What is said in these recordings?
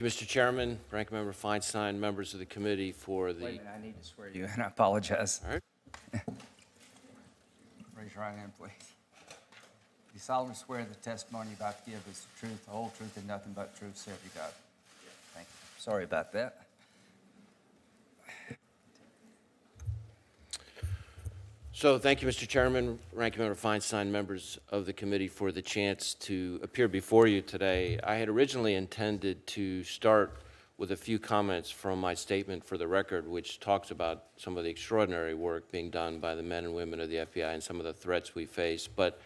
Mr. Chairman, Ranking Member Feinstein, members of the committee for the... Wait a minute, I need to swear you in. I apologize. All right. Raise your right hand, please. You solemnly swear the testimony you're about to give is the truth, the whole truth, and nothing but truth, so help you God. Thank you. Sorry about that. So thank you, Mr. Chairman, Ranking Member Feinstein, members of the committee for the chance to appear before you today. I had originally intended to start with a few comments from my statement for the record, which talks about some of the extraordinary work being done by the men and women of the FBI and some of the threats we face. But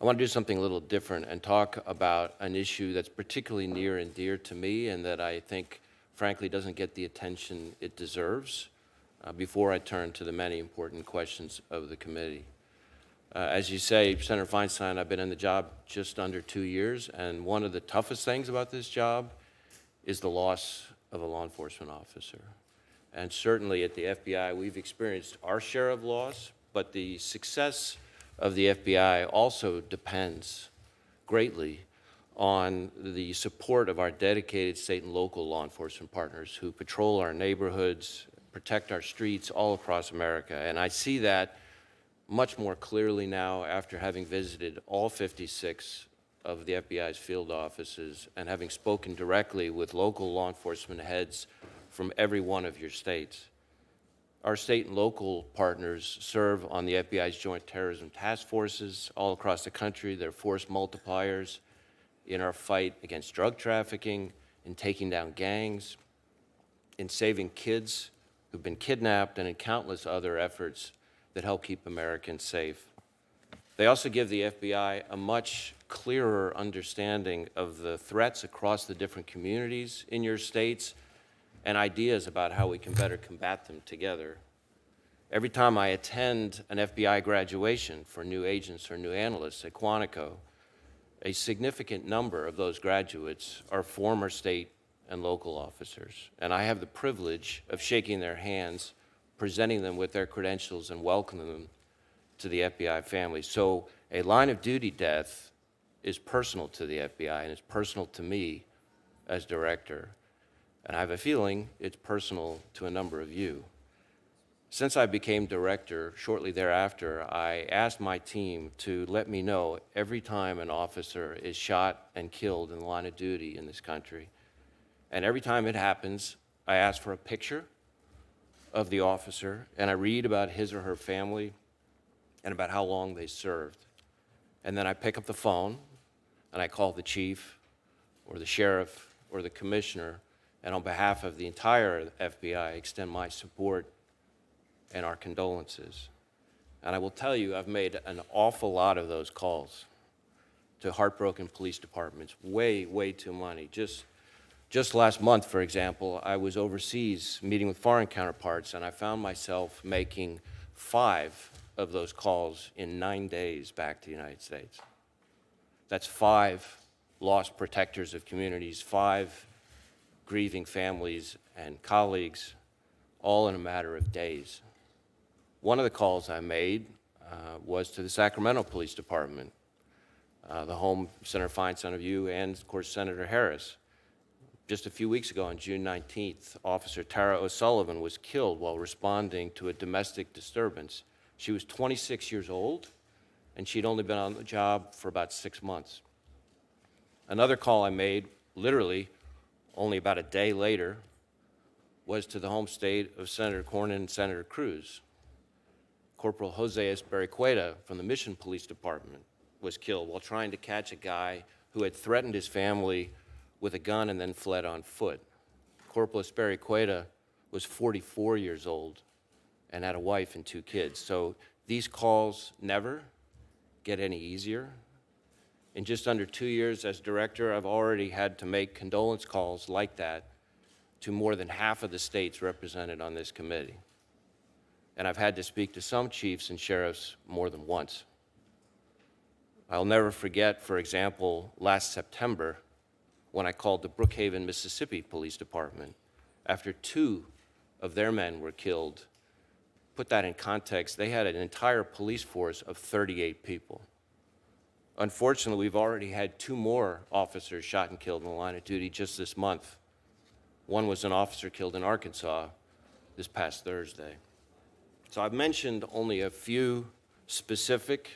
I want to do something a little different and talk about an issue that's particularly near and dear to me and that I think, frankly, doesn't get the attention it deserves. Before I turn to the many important questions of the committee. As you say, Senator Feinstein, I've been in the job just under 2 years, and one of the toughest things about this job is the loss of a law enforcement officer. And certainly at the FBI, we've experienced our share of loss, but the success of the FBI also depends greatly on the support of our dedicated state and local law enforcement partners who patrol our neighborhoods, protect our streets all across America. And I see that much more clearly now after having visited all 56 of the FBI's field offices and having spoken directly with local law enforcement heads from every one of your states. Our state and local partners serve on the FBI's joint terrorism task forces all across the country. They're force multipliers in our fight against drug trafficking, in taking down gangs, in saving kids who've been kidnapped, and in countless other efforts that help keep Americans safe. They also give the FBI a much clearer understanding of the threats across the different communities in your states and ideas about how we can better combat them together. Every time I attend an FBI graduation for new agents or new analysts at Quantico, a significant number of those graduates are former state and local officers. And I have the privilege of shaking their hands, presenting them with their credentials, and welcoming them to the FBI family. So a line of duty death is personal to the FBI, and it's personal to me as director. And I have a feeling it's personal to a number of you. Since I became director, shortly thereafter, I asked my team to let me know every time an officer is shot and killed in the line of duty in this country. And every time it happens, I ask for a picture of the officer, and I read about his or her family and about how long they served. And then I pick up the phone, and I call the chief or the sheriff or the commissioner, and on behalf of the entire FBI, extend my support and our condolences. And I will tell you, I've made an awful lot of those calls to heartbroken police departments, way too many. Just last month, for example, I was overseas meeting with foreign counterparts, and I found myself making 5 of those calls in 9 days back to the United States. That's 5 lost protectors of communities, 5 grieving families and colleagues, all in a matter of days. One of the calls I made was to the Sacramento Police Department, the home, Senator Feinstein, of you, and of course Senator Harris. Just a few weeks ago, on June 19th, Officer Tara O'Sullivan was killed while responding to a domestic disturbance. She was 26 years old, and she'd only been on the job for about 6 months. Another call I made, literally only about a day later, was to the home state of Senator Cornyn and Senator Cruz. Corporal Jose Espericueta from the Mission Police Department was killed while trying to catch a guy who had threatened his family with a gun and then fled on foot. Corporal Espericueta was 44 years old and had a wife and 2 kids. So these calls never get any easier. In just under 2 years as director, I've already had to make condolence calls like that to more than half of the states represented on this committee. And I've had to speak to some chiefs and sheriffs more than once. I'll never forget, for example, last September, when I called the Brookhaven, Mississippi Police Department after 2 of their men were killed. Put that in context, they had an entire police force of 38 people. Unfortunately, we've already had 2 more officers shot and killed in the line of duty just this month One was an officer killed in Arkansas this past Thursday. So I've mentioned only a few specific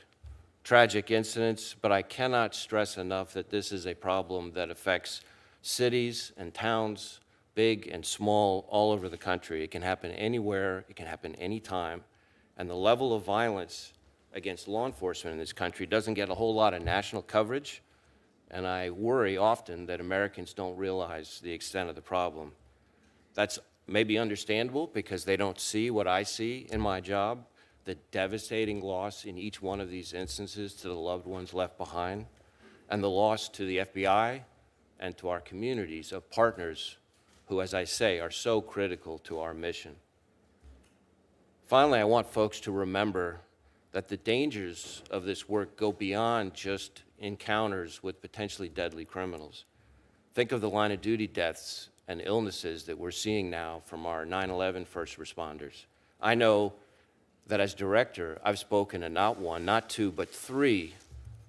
tragic incidents, but I cannot stress enough that this is a problem that affects cities and towns, big and small, all over the country. It can happen anywhere, it can happen anytime, and the level of violence against law enforcement in this country doesn't get a whole lot of national coverage, and I worry often that Americans don't realize the extent of the problem. That's maybe understandable because they don't see what I see in my job, the devastating loss in each one of these instances to the loved ones left behind, and the loss to the FBI and to our communities of partners who, as I say, are so critical to our mission. Finally, I want folks to remember that the dangers of this work go beyond just encounters with potentially deadly criminals. Think of the line of duty deaths and illnesses that we're seeing now from our 9/11 first responders. I know that as director, I've spoken to not one, not two, but three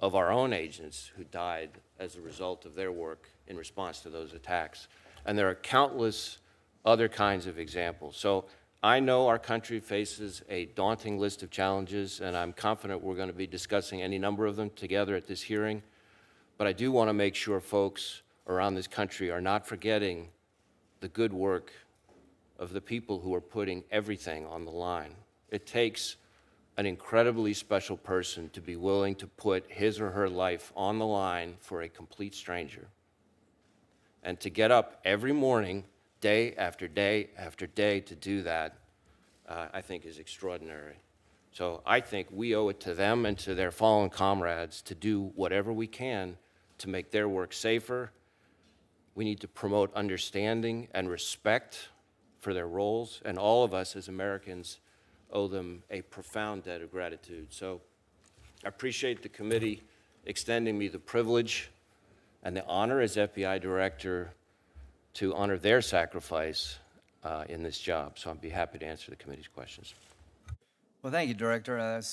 of our own agents who died as a result of their work in response to those attacks. And there are countless other kinds of examples. So I know our country faces a daunting list of challenges, and I'm confident we're going to be discussing any number of them together at this hearing. But I do want to make sure folks around this country are not forgetting the good work of the people who are putting everything on the line. It takes an incredibly special person to be willing to put his or her life on the line for a complete stranger. And to get up every morning, day after day after day to do that, I think is extraordinary. So I think we owe it to them and to their fallen comrades to do whatever we can to make their work safer. We need to promote understanding and respect for their roles, and all of us as Americans owe them a profound debt of gratitude. So I appreciate the committee extending me the privilege and the honor as FBI director to honor their sacrifice in this job. So I'd be happy to answer the committee's questions. Well, thank you, Director.